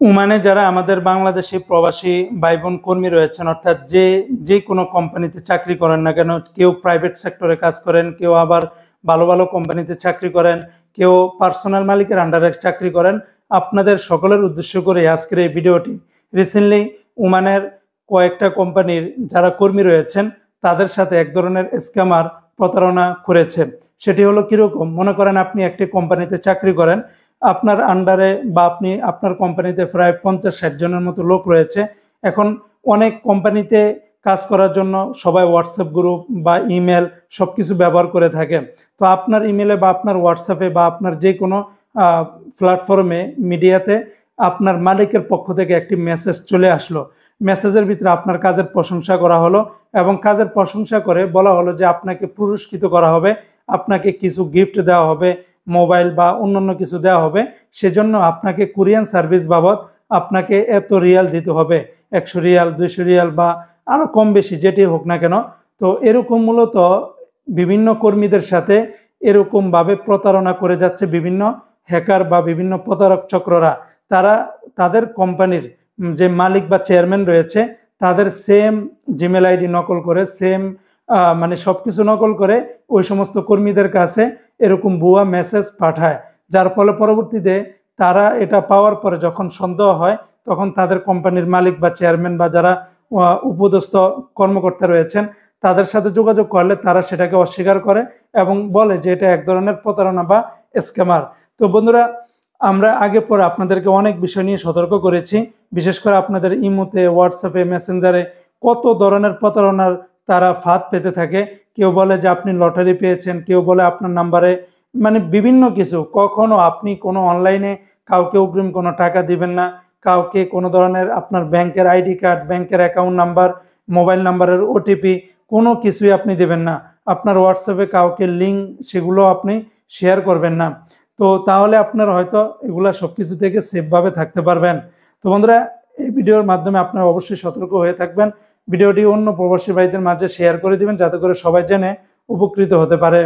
ওমানে যারা আমাদের বাংলাদেশি প্রবাসী ভাই বোন কর্মী রয়েছেন, অর্থাৎ যে কোনো কোম্পানিতে চাকরি করেন না কেন, কেউ প্রাইভেট সেক্টরে কাজ করেন, কেউ আবার ভালো ভালো কোম্পানিতে চাকরি করেন, কেউ পার্সোনাল মালিকের আন্ডারে চাকরি করেন, আপনাদের সকলের উদ্দেশ্য করে আজকের এই ভিডিওটি। রিসেন্টলি ওমানের কয়েকটা কোম্পানির যারা কর্মী রয়েছেন তাদের সাথে এক ধরনের স্ক্যামার প্রতারণা করেছে। সেটি হলো কীরকম, মনে করেন আপনি একটি কোম্পানিতে চাকরি করেন, আপনার আন্ডারে বা আপনি আপনার কোম্পানিতে প্রায় 50-60 জনের মতো লোক রয়েছে। এখন অনেক কোম্পানিতে কাজ করার জন্য সবাই হোয়াটসঅ্যাপ গ্রুপ বা ইমেল সব কিছু ব্যবহার করে থাকে। তো আপনার ইমেলে বা আপনার হোয়াটসঅ্যাপে বা আপনার যে কোনো প্ল্যাটফর্মে মিডিয়াতে আপনার মালিকের পক্ষ থেকে একটি মেসেজ চলে আসলো। মেসেজের ভিতরে আপনার কাজের প্রশংসা করা হলো এবং কাজের প্রশংসা করে বলা হলো যে আপনাকে পুরস্কৃত করা হবে, আপনাকে কিছু গিফট দেওয়া হবে, মোবাইল বা অন্যান্য কিছু দেওয়া হবে। সেজন্য আপনাকে কুরিয়ান সার্ভিস বাবদ আপনাকে এত রিয়াল দিতে হবে, 100 রিয়াল, 200 রিয়াল বা আরও কম বেশি যেটি হোক না কেন। তো এরকম মূলত বিভিন্ন কর্মীদের সাথে এরকমভাবে প্রতারণা করে যাচ্ছে বিভিন্ন হ্যাকার বা বিভিন্ন প্রতারক চক্ররা। তারা তাদের কোম্পানির যে মালিক বা চেয়ারম্যান রয়েছে তাদের সেম জিমেল আইডি নকল করে, সেম মানে সব কিছু নকল করে ওই সমস্ত কর্মীদের কাছে এরকম ভুয়া মেসেজ পাঠায়, যার ফলে পরবর্তীতে তারা এটা পাওয়ার পরে যখন সন্দেহ হয় তখন তাদের কোম্পানির মালিক বা চেয়ারম্যান বা যারা উপদস্থ কর্মকর্তা রয়েছেন তাদের সাথে যোগাযোগ করলে তারা সেটাকে অস্বীকার করে এবং বলে যে এটা এক ধরনের প্রতারণা বা স্ক্যামার। তো বন্ধুরা, আমরা আগে পরে আপনাদেরকে অনেক বিষয় নিয়ে সতর্ক করেছি, বিশেষ করে আপনাদের ইমোতে, হোয়াটসঅ্যাপে, মেসেঞ্জারে কত ধরনের প্রতারণার তারা ফাঁদ পেতে থাকে। কেউ বলে যে আপনি লটারি পেয়েছেন, কেউ বলে আপনার নাম্বারে মানে বিভিন্ন কিছু। কখনো আপনি কোনো অনলাইনে কাউকে অগ্রিম কোনো টাকা দিবেন না, কাউকে কোনো ধরনের আপনার ব্যাংকের আইডি কার্ড, ব্যাংকের অ্যাকাউন্ট নাম্বার, মোবাইল নাম্বারের ওটিপি কোনো কিছুই আপনি দেবেন না। আপনার হোয়াটসঅ্যাপে কাউকে লিঙ্ক সেগুলো আপনি শেয়ার করবেন না। তো তাহলে আপনার হয়তো এগুলা সব কিছু থেকে সেফভাবে থাকতে পারবেন। তো বন্ধুরা, এই ভিডিওর মাধ্যমে আপনারা অবশ্যই সতর্ক হয়ে থাকবেন। ভিডিওটি অন্য প্রবাসী ভাইদের মাঝে শেয়ার করে দিবেন যাতে করে সবাই জেনে উপকৃত হতে পারে।